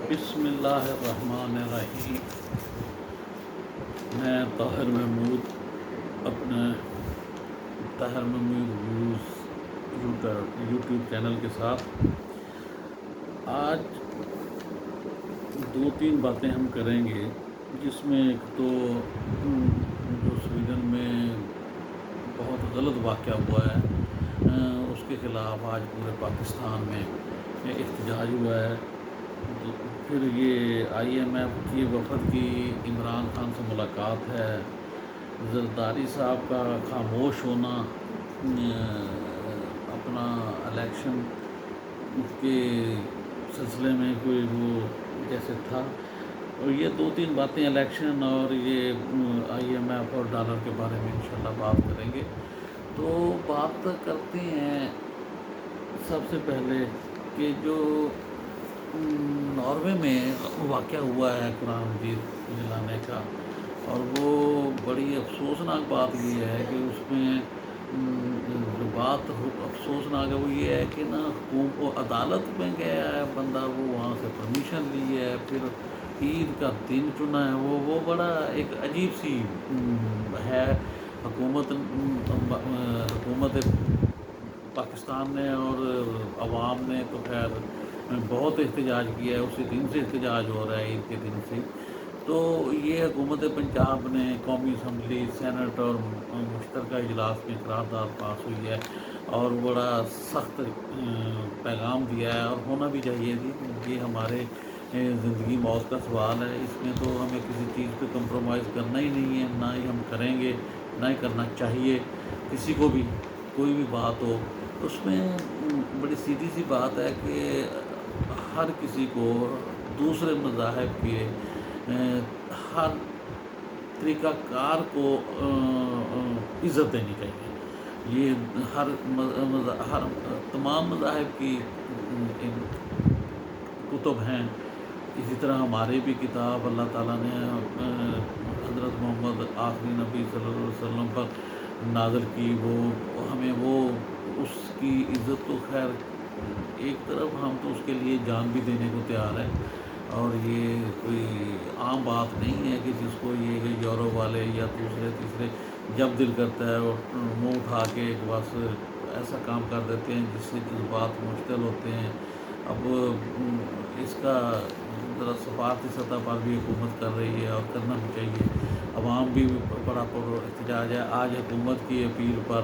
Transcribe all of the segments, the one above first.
بسم اللہ الرحمن الرحیم۔ میں طاہر محمود اپنے Tahir Mahmood views YouTube channel کے ساتھ آج دو تین باتیں ہم کریں گے، جس میں ایک تو جو سویڈن میں بہت غلط واقعہ ہوا ہے اس کے خلاف آج پورے پاکستان میں احتجاج ہوا ہے۔ پھر یہ آئی ایم ایف کی وفد کی عمران خان سے ملاقات ہے، زرداری صاحب کا خاموش ہونا اپنا الیکشن کے سلسلے میں کوئی وہ جیسے تھا، اور یہ دو تین باتیں الیکشن اور یہ آئی ایم ایف اور ڈالر کے بارے میں انشاءاللہ بات کریں گے۔ تو بات کرتے ہیں سب سے پہلے کہ جو ناروے میں واقعہ ہوا ہے قرآن مجید جلانے کا، اور وہ بڑی افسوسناک بات یہ ہے کہ اس میں جو بات افسوسناک ہے وہ یہ ہے کہ نا عدالت میں گیا ہے بندہ، وہ وہاں سے پرمیشن لی ہے، پھر عید کا دن چنا ہے، وہ بڑا ایک عجیب سی ہے۔ حکومت پاکستان نے اور عوام نے تو خیر بہت احتجاج کیا ہے، اسی دن سے احتجاج ہو رہا ہے، عید کے دن سے۔ تو یہ حکومت پنجاب نے قومی اسمبلی سینٹ اور مشترکہ اجلاس میں قرارداد پاس ہوئی ہے اور بڑا سخت پیغام دیا ہے، اور ہونا بھی چاہیے تھی۔ یہ ہمارے زندگی موت کا سوال ہے، اس میں تو ہمیں کسی چیز پہ کمپرومائز کرنا ہی نہیں ہے، نہ ہی ہم کریں گے، نہ ہی کرنا چاہیے کسی کو بھی۔ کوئی بھی بات ہو اس میں بڑی سیدھی سی بات ہے کہ ہر کسی کو دوسرے مذاہب کے ہر طریقہ کار کو عزت دینی چاہیے۔ یہ ہر تمام مذاہب کی کتب ہیں، اسی طرح ہماری بھی کتاب اللہ تعالیٰ نے حضرت محمد آخری نبی صلی اللہ علیہ وسلم پر نازل کی، وہ ہمیں وہ اس کی عزت تو خیر ایک طرف ہم تو اس کے لیے جان بھی دینے کو تیار ہیں، اور یہ کوئی عام بات نہیں ہے کہ جس کو یہ کہ یورپ والے یا دوسرے تیسرے جب دل کرتا ہے اور منہ اٹھا کے بس ایسا کام کر دیتے ہیں جس سے جذبات مشتعل ہوتے ہیں۔ اب اس کا ذرا سفارتی سطح پر بھی حکومت کر رہی ہے اور کرنا بھی چاہیے، عوام بھی بڑا پر احتجاج ہے۔ آج حکومت کی اپیل پر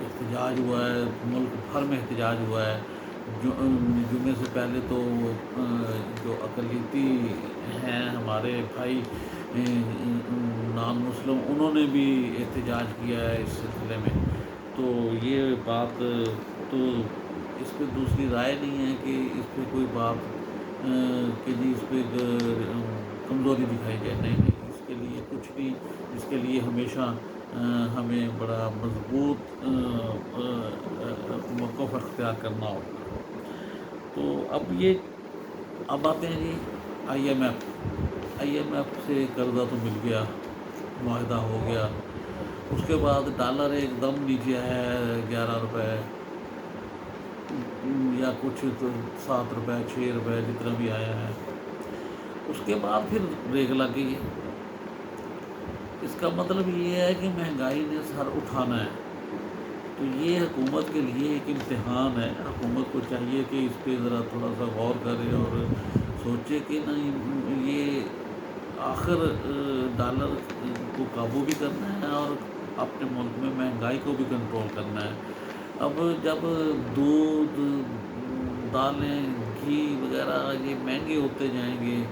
احتجاج ہوا ہے، ملک بھر میں احتجاج ہوا ہے۔ جمعے سے پہلے تو جو اقلیتی ہیں ہمارے بھائی نان مسلم، انہوں نے بھی احتجاج کیا ہے اس سلسلے میں۔ تو یہ بات تو اس پہ دوسری رائے نہیں ہے کہ اس پہ کوئی بات کہ جی اس پہ کمزوری دکھائی جائے، نہیں، اس کے لیے کچھ بھی، اس کے لیے ہمیشہ ہمیں بڑا مضبوط موقف اختیار کرنا ہوگا۔ تو اب آتے ہیں جی آئی ایم ایف سے قرضہ تو مل گیا، معاہدہ ہو گیا، اس کے بعد ڈالر ایک دم نیچے ہے 11 روپے یا کچھ تو 7 روپے 6 روپے جتنا بھی آیا ہے، اس کے بعد پھر بریک لگ گئی ہے۔ اس کا مطلب یہ ہے کہ مہنگائی نے سر اٹھانا ہے۔ تو یہ حکومت کے لیے ایک امتحان ہے، حکومت کو چاہیے کہ اس پہ ذرا تھوڑا سا غور کرے اور سوچے کہ نہیں یہ آخر ڈالر کو قابو بھی کرنا ہے اور اپنے ملک میں مہنگائی کو بھی کنٹرول کرنا ہے۔ اب جب دودھ، دالیں، گھی وغیرہ یہ مہنگے ہوتے جائیں گے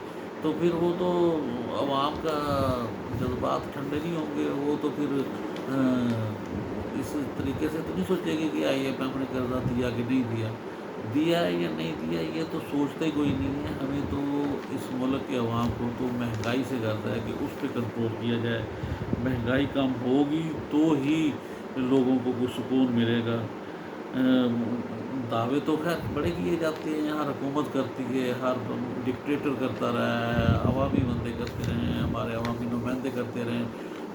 تو پھر وہ تو عوام کا جذبات ٹھنڈے نہیں ہوں گے، وہ تو پھر اس طریقے سے تو نہیں سوچے گی کہ آئی ایم ایف نے قرضہ دیا کہ نہیں دیا ہے یا نہیں دیا، یہ تو سوچتے کوئی نہیں ہے۔ ہمیں تو اس ملک کے عوام کو تو مہنگائی سے غرض ہے کہ اس پہ کنٹرول کیا جائے، مہنگائی کم ہوگی تو ہی لوگوں کو کچھ سکون ملے گا۔ دعوے تو خیر بڑے کیے جاتے ہیں، ہر حکومت کرتی ہے، ہر ڈکٹیٹر کرتا رہا ہے، عوامی بندے کرتے رہے ہیں، ہمارے عوامی نمائندے کرتے رہے ہیں،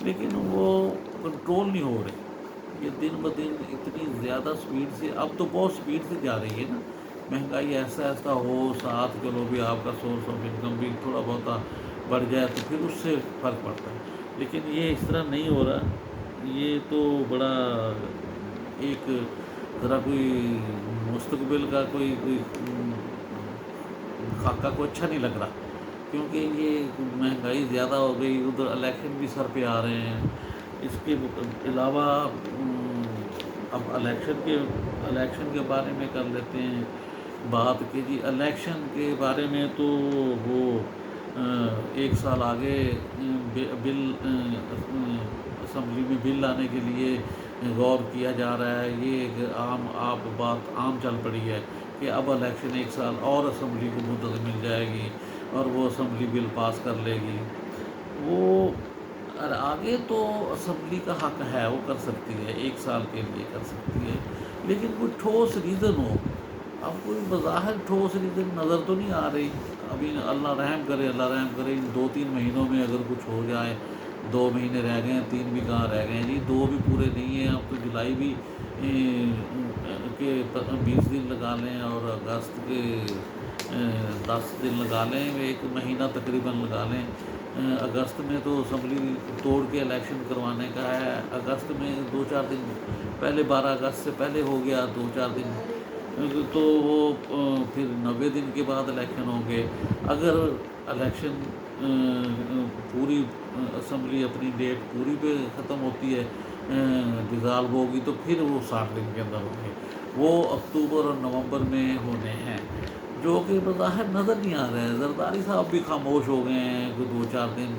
لیکن وہ کنٹرول نہیں ہو رہے۔ یہ دن بدن اتنی زیادہ سپیڈ سے، اب تو بہت سپیڈ سے جا رہی ہے نا مہنگائی، ایسا ایسا ہو ساتھ چلو بھی آپ کا سورس آف انکم بھی تھوڑا بہت بڑھ جائے تو پھر اس سے فرق پڑتا ہے، لیکن یہ اس طرح نہیں ہو رہا، یہ تو بڑا ایک ذرا کوئی مستقبل کا کوئی خاکہ کو اچھا نہیں لگ رہا، کیونکہ یہ مہنگائی زیادہ ہو گئی، ادھر الیکشن بھی سر پہ آ رہے ہیں، اس کے علاوہ اب الیکشن کے بارے میں کر لیتے ہیں بات کہ جی الیکشن کے بارے میں تو وہ ایک سال آگے بل اسمبلی میں بل لانے کے لیے غور کیا جا رہا ہے، یہ ایک بات عام چل پڑی ہے کہ اب الیکشن ایک سال اور اسمبلی کو مدت مل جائے گی اور وہ اسمبلی بل پاس کر لے گی، وہ آگے تو اسمبلی کا حق ہے، وہ کر سکتی ہے، ایک سال کے لیے کر سکتی ہے، لیکن کوئی ٹھوس ریزن ہو، اب کوئی بظاہر ٹھوس ریزن نظر تو نہیں آ رہی، ابھی اللہ رحم کرے ان 2-3 مہینوں میں اگر کچھ ہو جائے، 2 مہینے رہ گئے ہیں، 3 بھی کہاں رہ گئے ہیں جی، 2 بھی پورے نہیں ہیں، اب تو جولائی بھی کے 20 دن لگا لیں اور اگست کے 10 دن لگا لیں، 1 مہینہ تقریباً لگا لیں، اگست میں تو اسمبلی توڑ کے الیکشن کروانے کا ہے، اگست میں 2-4 دن پہلے 12 اگست سے پہلے ہو گیا 2-4 دن، تو وہ پھر 90 دن کے بعد الیکشن ہوں گے، اگر الیکشن پوری اسمبلی اپنی ڈیٹ پوری پہ ختم ہوتی ہے، ڈیزالو ہوگی تو پھر وہ 60 دن کے اندر ہوں گے، وہ اکتوبر اور نومبر میں ہونے ہیں، جو کہ بظاہر نظر نہیں آ رہا ہے، زرداری صاحب بھی خاموش ہو گئے ہیں، 2-4 دن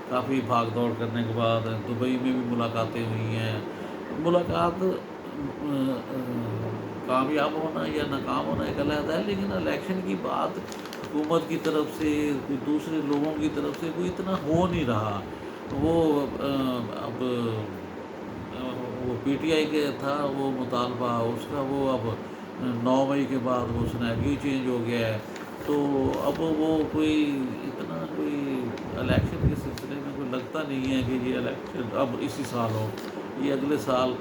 کافی بھاگ دوڑ کرنے کے بعد، دبئی میں بھی ملاقاتیں ہوئی ہیں، ملاقات کامیاب ہونا یا ناکام ہونا ایک علیحدہ ہے، لیکن الیکشن کی بات حکومت کی طرف سے کوئی دوسرے لوگوں کی طرف سے کوئی اتنا ہو نہیں رہا، وہ اب وہ پی ٹی آئی کے تھا وہ مطالبہ، اس کا وہ اب 9 مئی کے بعد وہ سنیریو چینج ہو گیا ہے، تو اب وہ کوئی اتنا کوئی الیکشن کے سلسلے میں کوئی لگتا نہیں ہے کہ یہ الیکشن اب اسی سال ہو، یہ اگلے سال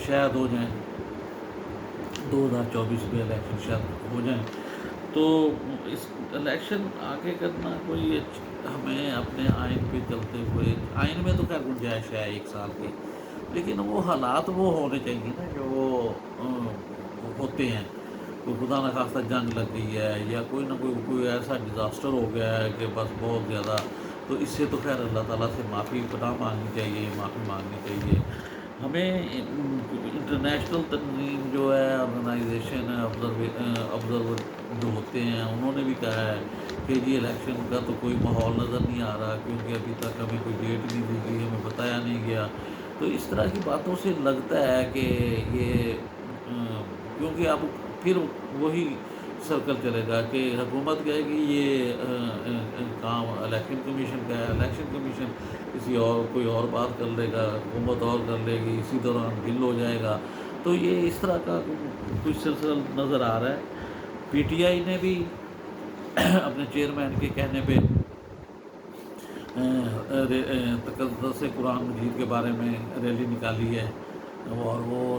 شاید ہو جائیں، 2024 میں الیکشن شاید ہو جائیں، تو اس الیکشن آگے کرنا کوئی ہمیں اپنے آئین پہ چلتے ہوئے، آئین میں تو خیر گنجائش ہے 1 سال کی، لیکن وہ حالات وہ ہونے چاہیے نا جو وہ ہوتے ہیں، کوئی خدا نخواستہ جنگ لگ گئی ہے یا کوئی نہ کوئی ایسا ڈیزاسٹر ہو گیا ہے کہ بس بہت زیادہ، تو اس سے تو خیر اللہ تعالیٰ سے معافی پناہ مانگنی چاہیے، معافی مانگنی چاہیے ہمیں، انٹرنیشنل تنظیم جو ہے، آرگنائزیشن آبزرور جو ہوتے ہیں، انہوں نے بھی کہا ہے کہ جی الیکشن کا تو کوئی ماحول نظر نہیں آ رہا، کیونکہ ابھی تک ہمیں کوئی ڈیٹ نہیں دی گئی، ہمیں بتایا نہیں گیا، تو اس طرح کی باتوں سے لگتا ہے کہ یہ کیونکہ اب پھر وہی سرکل چلے گا کہ حکومت کہے گی یہ کام الیکشن کمیشن کا ہے، الیکشن کمیشن کسی اور کوئی اور بات کر لے گا، حکومت اور کر لے گی، اسی دوران بل ہو جائے گا، تو یہ اس طرح کا کچھ سلسلہ نظر آ رہا ہے، پی ٹی آئی نے بھی اپنے چیئرمین کے کہنے پہ تقدس قرآن مجید کے بارے میں ریلی نکالی ہے، اور وہ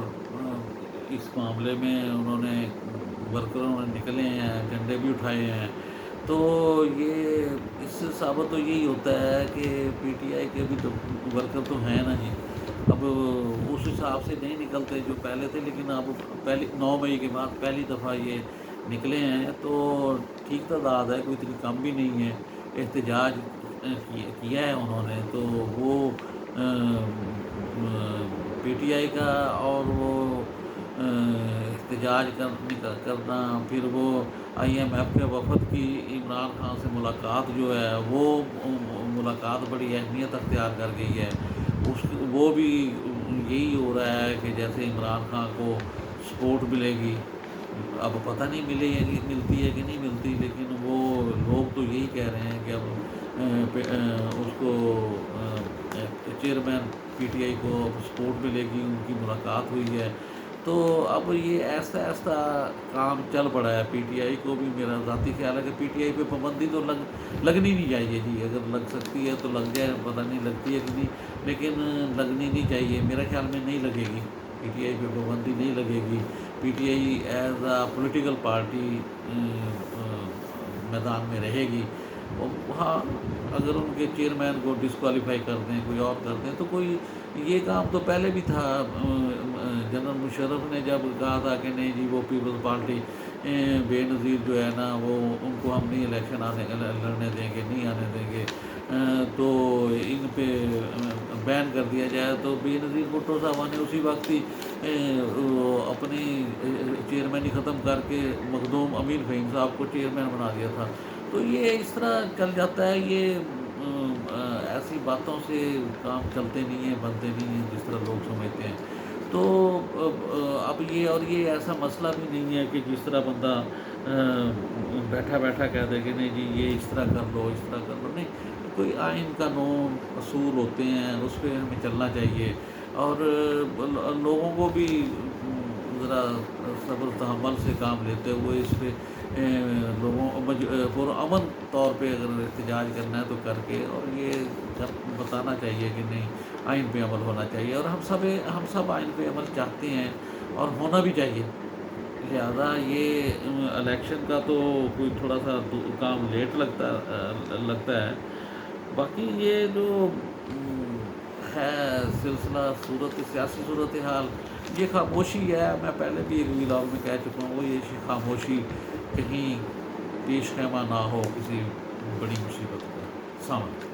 اس معاملے میں انہوں نے ورکروں نے نکلے ہیں، جھنڈے بھی اٹھائے ہیں، تو یہ اس سے ثابت تو یہی ہوتا ہے کہ پی ٹی آئی کے بھی تو ورکر تو ہیں نا جی، اب اس حساب سے نہیں نکلتے جو پہلے تھے، لیکن اب 9 مئی کے بعد پہلی دفعہ یہ نکلے ہیں، تو ٹھیک تعداد ہے، کوئی اتنی کم بھی نہیں ہے، احتجاج کیا ہے انہوں نے، تو وہ پی ٹی آئی کا اور وہ احتجاج کرنا، پھر وہ آئی ایم ایف کے وفد کی عمران خان سے ملاقات جو ہے، وہ ملاقات بڑی اہمیت اختیار کر گئی ہے، وہ بھی یہی ہو رہا ہے کہ جیسے عمران خان کو سپورٹ ملے گی، اب پتہ نہیں ملتی ہے کہ نہیں ملتی، لیکن وہ لوگ تو یہی کہہ رہے ہیں کہ اب اس کو چیئرمین پی ٹی آئی کو سپورٹ ملے گی، ان کی ملاقات ہوئی ہے، تو اب یہ ایسا ایسا کام چل پڑا ہے، پی ٹی آئی کو بھی میرا ذاتی خیال ہے کہ پی ٹی آئی پہ پابندی تو لگنی نہیں چاہیے جی، اگر لگ سکتی ہے تو لگ جائے، پتہ نہیں لگتی ہے کہ نہیں، لیکن لگنی نہیں چاہیے، میرے خیال میں نہیں لگے گی، پی ٹی آئی پہ پابندی نہیں لگے گی، P T I as a political party میدان میں رہے گی، وہاں اگر ان کے چیئرمین کو ڈسکوالیفائی کر دیں، کوئی اور کر دیں، تو کوئی یہ کام تو پہلے بھی تھا۔ جنرل مشرف نے جب کہا تھا کہ نہیں جی وہ پیپلز پارٹی بے نظیر جو ہے نا وہ ان کو ہم نہیں الیکشن لڑنے دیں گے، نہیں آنے دیں گے، تو ان پہ بین کر دیا جائے، تو بے نظیر بھٹو صاحبہ نے اسی وقت ہی اپنی چیئرمینی ختم کر کے مخدوم امین فہیم صاحب کو چیئرمین بنا دیا تھا۔ تو یہ اس طرح چل جاتا ہے، یہ ایسی باتوں سے کام چلتے نہیں ہیں، بنتے نہیں ہیں جس طرح لوگ سمجھتے ہیں۔ تو اب یہ ایسا مسئلہ بھی نہیں ہے کہ جس طرح بندہ بیٹھا بیٹھا کہہ دے کہ نہیں جی یہ اس طرح کر لو، اس طرح کر لو، نہیں، کوئی آئین قانون اصول ہوتے ہیں، اس پہ ہمیں چلنا چاہیے، اور لوگوں کو بھی ذرا صبر تحمل سے کام لیتے ہوئے اس پہ لوگوں پرامن طور پہ اگر احتجاج کرنا ہے تو کر کے، اور یہ بتانا چاہیے کہ نہیں آئین پہ عمل ہونا چاہیے، اور ہم سب آئین پہ عمل چاہتے ہیں اور ہونا بھی چاہیے۔ لہذا یہ الیکشن کا تو کوئی تھوڑا سا کام لیٹ لگتا ہے، باقی یہ جو ہے سلسلہ سیاسی صورتحال، یہ خاموشی ہے، میں پہلے بھی ایک ویلاگ میں کہہ چکا ہوں، وہ یہ خاموشی کہیں پیش خیمہ نہ ہو کسی بڑی مصیبت کا سامنا۔